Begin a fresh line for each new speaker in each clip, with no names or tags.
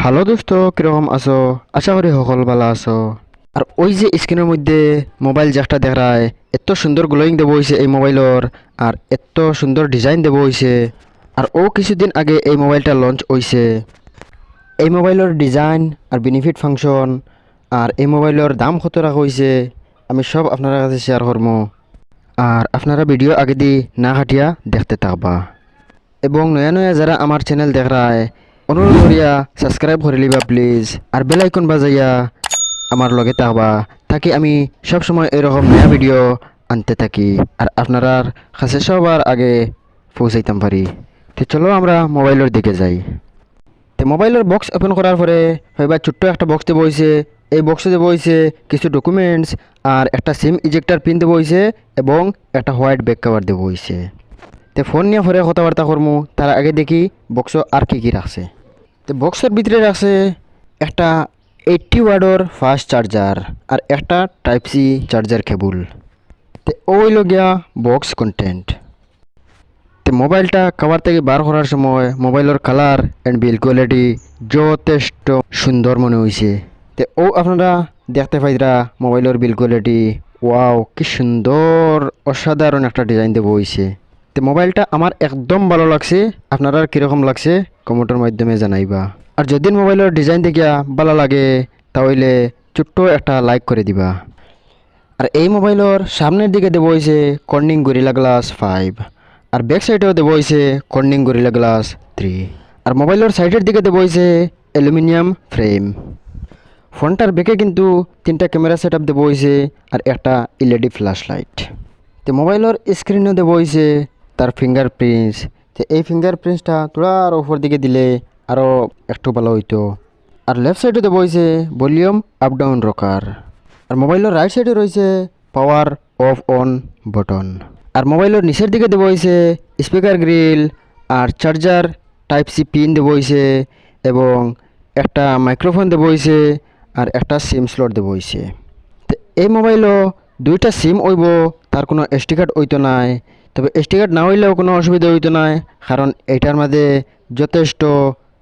Hello দোস্ত, কিরকম আছো? আশা করি সকল ভালো আছো। আর ওই যে স্ক্রিনের মধ্যে মোবাইল যেটা দেখায়, এত সুন্দর গ্লোয়িং দেবো হয়েছে এই মোবাইলের, আর এত সুন্দর ডিজাইন দেবো হয়েছে। আর ও কিছুদিন আগে এই মোবাইলটা লঞ্চ হয়েছে। এই মোবাইলের ডিজাইন আর বেনিফিট ফাংশন আর এই মোবাইলের দাম কত রাখা হয়েছে আমি সব আপনার কাছে শেয়ার করবো। আর আপনারা ভিডিও আগে দিয়ে না হাঁটিয়া দেখতে থাকবা। এবং নয়া নয়া যারা আমার চ্যানেল দেখায় অনুরোধ করিয়া সাবস্ক্রাইব করে লিবা প্লিজ, আর বেল আইকন বাজাইয়া আমার লগে থাকবা, তাকে আমি সব সময় এরকম নয়া ভিডিও আনতে থাকি আর আপনার কাছে সবার আগে পৌঁছাইতাম পারি। তো চলো আমরা মোবাইলের দিকে যাই। তো মোবাইলের বক্স ওপেন করার পরে হয়বা ছোট্ট একটা বক্স দেবো হয়েছে। এই বক্সে দেবো হয়েছে কিছু ডকুমেন্টস আর একটা সিম ইজেক্টার পিন দেবো হয়েছে এবং একটা হোয়াইট ব্যাক কভার দেবো হয়েছে। তো ফোন নিয়ে পরে কথাবার্তা করবো, তার আগে দেখি বক্স আর কি রাখছে। তো বক্সের ভিতরে রাখছে একটা 80 ওয়াটের ফাস্ট চার্জার আর একটা টাইপ সি চার্জার কেবল। তো ওই লগিয়া বক্স কন্টেন্ট। তো মোবাইলটা কভার থেকে বার করার সময় মোবাইলের কালার অ্যান্ড বিল্ড কোয়ালিটি যথেষ্ট সুন্দর মনে হয়েছে। তো ও আপনারা দেখতে পাইরা মোবাইলের বিল্ড কোয়ালিটি, ওয়াও কি সুন্দর অসাধারণ একটা ডিজাইন দেবো হয়েছে। তো মোবাইলটা আমার একদম ভালো লাগছে। আপনারা কীরকম লাগছে কমেন্টের মাধ্যমে জানাইবা। আর যদি মোবাইলের ডিজাইন দেখিয়া ভালো লাগে তাহলে ছোট্ট একটা লাইক করে দিবা। আর এই মোবাইলের সামনের দিকে দেবো হয়েছে কর্নিং গরিলা গ্লাস 5 আর ব্যাক সাইডেও দেবো হয়েছে কর্নিং গরিলা গ্লাস 3 আর মোবাইলের সাইডের দিকে দেবো হয়েছে অ্যালুমিনিয়াম ফ্রেম। ফোনটার ব্যাকে কিন্তু 3টা ক্যামেরা সেট আপ দেবো হয়েছে আর একটা এলইডি ফ্ল্যাশ লাইট। তো মোবাইলের স্ক্রিনে দেবো হয়েছে তার ফিঙ্গারপ্রিন্টস। তো এই ফিঙ্গারপ্রিন্টসটা তোরা আর উপর দিকে দিলে আরও একটু ভালো হইতো। আর লেফট সাইডে দেবো হয়েছে ভলিউম আপ ডাউন রকার। আর মোবাইলের রাইট সাইডে রয়েছে পাওয়ার অফ অন বটন। আর মোবাইলের নিচের দিকে দেবো হয়েছে স্পিকার গ্রিল আর চার্জার টাইপ সি পিন দেবো হয়েছে এবং একটা মাইক্রোফোন দেবো হয়েছে আর একটা সিম স্লট দেবো হয়েছে। তো এই মোবাইলও 2টা সিম হইব, তার কোনো এসডি কার্ড হইতো নাই। তবে এসডি কার্ড না হইলেও কোনো অসুবিধা হইতো না, কারণ এইটার মধ্যে যথেষ্ট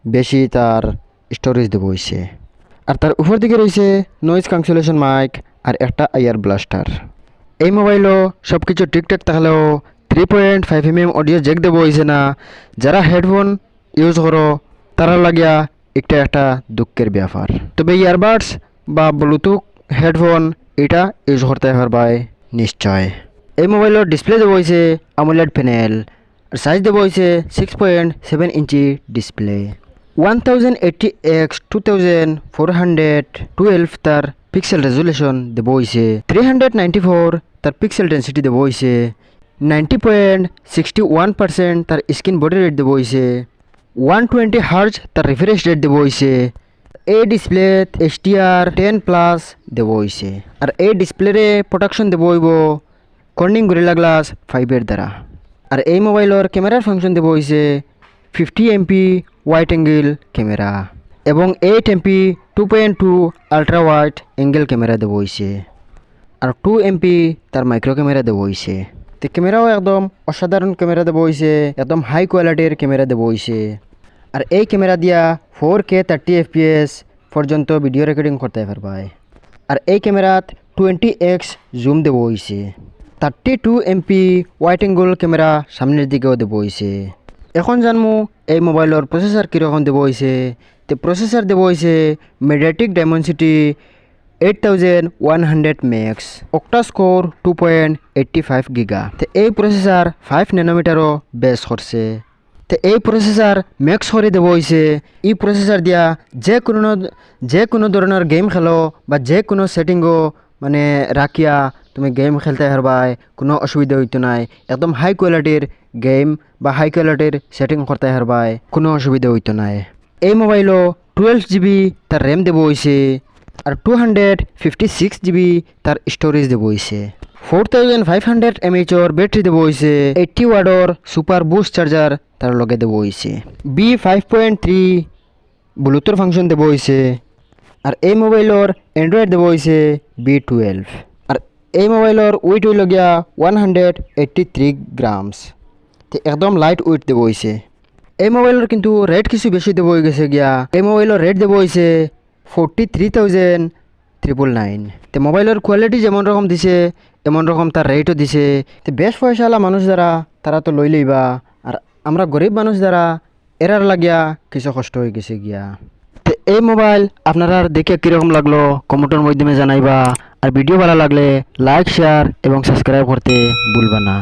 বেশি তার স্টোরেজ দেবো হয়েছে। আর তার উপর দিকে রয়েছে নয়েজ ক্যান্সেলেশন মাইক আর একটা এয়ার ব্লাস্টার। এই মোবাইলও সব কিছু ঠিকঠাক থাকলেও 3.5 mm অডিও জ্যাক দেবো হয়েছে না। যারা হেডফোন ইউজ করো তারা লাগিয়া একটা দুঃখের ব্যাপার। তবে ইয়ারবাডস বা ব্লুটুথ হেডফোন এটা ইউজ করতে পারবাই নিশ্চয়। এই মোবাইলের ডিসপ্লে দেবো হয়েছে AMOLED প্যানেল আর সাইজ দেবো হয়েছে 6.7 ইঞ্চি ডিসপ্লে। 1080x2412 তার পিক্সেল রেজুলেশন দেবো হয়েছে। 394 তার পিক্সেল ডেন্সিটি দেবো হয়েছে। 90.61% তার স্ক্রিন বডি রেট দেবো হয়েছে। 120 হার্জ তার রিফ্রেশ রেট দেবো হয়েছে। এই ডিসপ্লে HDR10+ দেবো হয়েছে। আর এই ডিসপ্লেরে প্রোটেকশন দেবো হইব কর্নিং গরিলা গ্লাস 5 দ্বারা। আর এই মোবাইলের ক্যামেরার ফাংশন দেবো হয়েছে 50 MP ওয়াইড অ্যাঙ্গেল ক্যামেরা এবং 8 MP 2.2 ultra wide angle camera দেবো হয়েছে। আর 2 MP তার মাইক্রো ক্যামেরা দেবো হয়েছে। তো ক্যামেরাও একদম অসাধারণ ক্যামেরা দেবো হয়েছে, একদম হাই কোয়ালিটির ক্যামেরা দেবো হয়েছে। আর এই ক্যামেরা দিয়া 4K 30 FPS পর্যন্ত ভিডিও রেকর্ডিং করতে পারবাই। আর এই ক্যামেরাত 20x জুম দেবো হয়েছে। 32 MP ওয়াইড অ্যাঙ্গেল ক্যামেরা সামনের দিকেও দেবো হয়েছে। এখন জানমু এই মোবাইলের প্রসেসর কীরকম দেবো হয়েছে। তো প্রসেসর দেবো হয়েছে MediaTek Dimensity 8100 max octa score 2.85 giga. তো এই প্রসেসর 5 ন্যানোমিটারও বেস করছে। তো এই প্রসেসর ম্যাক্স করে দেবো হয়েছে। এই প্রসেসর দিয়া যে কোনো ধরনের গেম খেলো বা যে কোনো সেটিংও মানে রাখিয়া তুমি গেম খেলতে পারবাই, কোনো অসুবিধা হইতো নাই। একদম হাই কোয়ালিটির গেম বা হাই কোয়ালিটির সেটিং করতে পারবাই, কোনো অসুবিধা হইতো নাই। এই মোবাইলও 12 GB তার র্যাম দেবো হয়েছে আর 256 GB তার স্টোরেজ দেবো হয়েছে। 4500 mAh ব্যাটারি দেবো হয়েছে। 80 ওয়াটের সুপার বুস্ট চার্জার তার লগে দেবো হয়েছে। B5.3 ব্লুটুথ ফাংশন দেবো হয়েছে। আর এই মোবাইলের অ্যান্ড্রয়েড দেবো হয়েছে B12। আর এই মোবাইলের ওয়েট হইল গিয়া 183 গ্রামস। তো একদম লাইট ওয়েট দেবো হয়েছে। এই মোবাইলের কিন্তু রেট কিছু বেশি দেবো হয়ে গেছে গিয়া। এই মোবাইলের রেট দেবো হয়েছে 43,999। তো মোবাইলের কোয়ালিটি যেমন রকম দিছে এমন রকম তার রেটও দিছে। তো বেশ পয়সাওয়ালা মানুষ যারা তারা তো লই লইবা, আর আমরা গরিব মানুষ যারা এরার লাগিয়া কিছু কষ্ট হয়ে গেছে গিয়া। তো এই মোবাইল আপনারা দেখে কীরকম লাগলো কমেন্টের মাধ্যমে জানাইবা। আর ভিডিও ভালো লাগলে লাইক শেয়ার এবং সাবস্ক্রাইব করতে ভুলবা না।